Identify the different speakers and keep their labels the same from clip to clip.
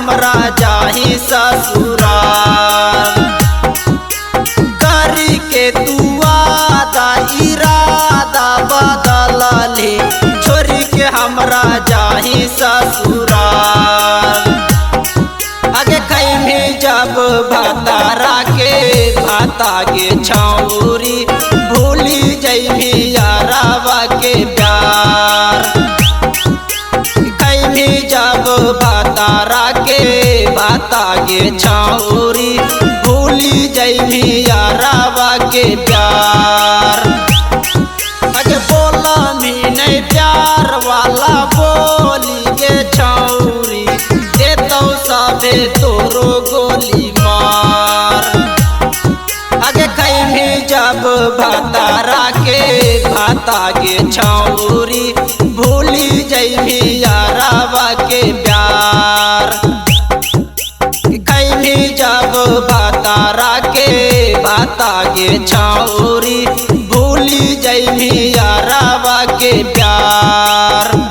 Speaker 1: हमरा जाही ससुराल। करी के तू वादा इरादा बदलली, छोरी के हमरा जाही ससुराल। आगे खैमी जब भातारा के भाता गे छौरी, भूली जैमी यारावा के प्यार। खैमी जब भातारा के भाता गे छौरी, भूली जैमी यारावा के प्यार। आगे बोला मी नहीं प्यार वाला बोली गे छौरी, देतौ सबे तोरो गोली मार। आगे खैमी जब भातारा के भाता गे छौरी, भूली जैमी यारावा के प्यार। खैमी जब भातारा के भाता गे छौरी, भूली जैमी यारावा के प्यार।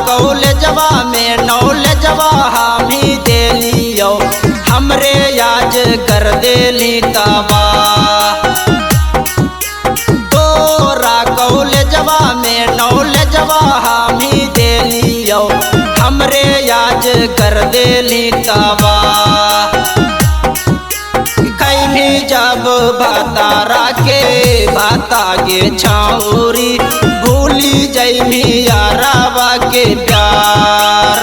Speaker 1: कॉलेजवा में नॉलेजवा हामी देलियो, हमरे याज कर देली तबा। तोरा कॉलेजवा में नॉलेजवा हामी देलियो, हमरे याज कर देली तबा। खैमी जब भातारा के भाता गे छौरी, भूली जैमी यारावा के प्यार।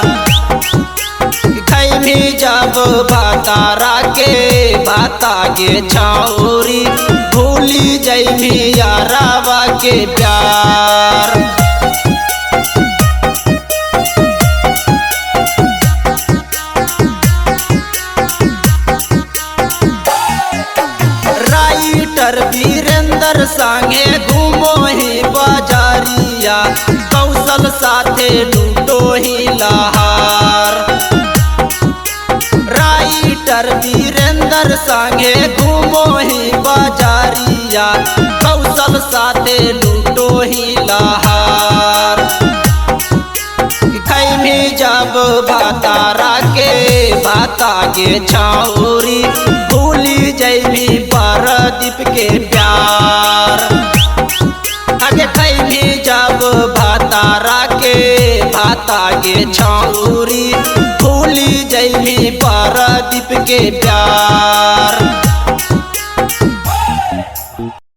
Speaker 1: खैमी जब भातारा के भाता गे छौरी, भूली जैमी यारावा के प्यार। राइटर वीरेंद्र संगे घूमो ही बाजारिया, कौशल साथे लूटो ही लहार। राइटर वीरेंद्र संगे घूमो ही बाजारिया, कौशल साथे लूटो ही लहार। खैमी जब भातारा के भाता गे छौरी, भूली जैमी पारादीप के प्यार। आगे खैमी जब भातारा के भाता गे छौरी, भूली जैमी पारादीप के प्यार।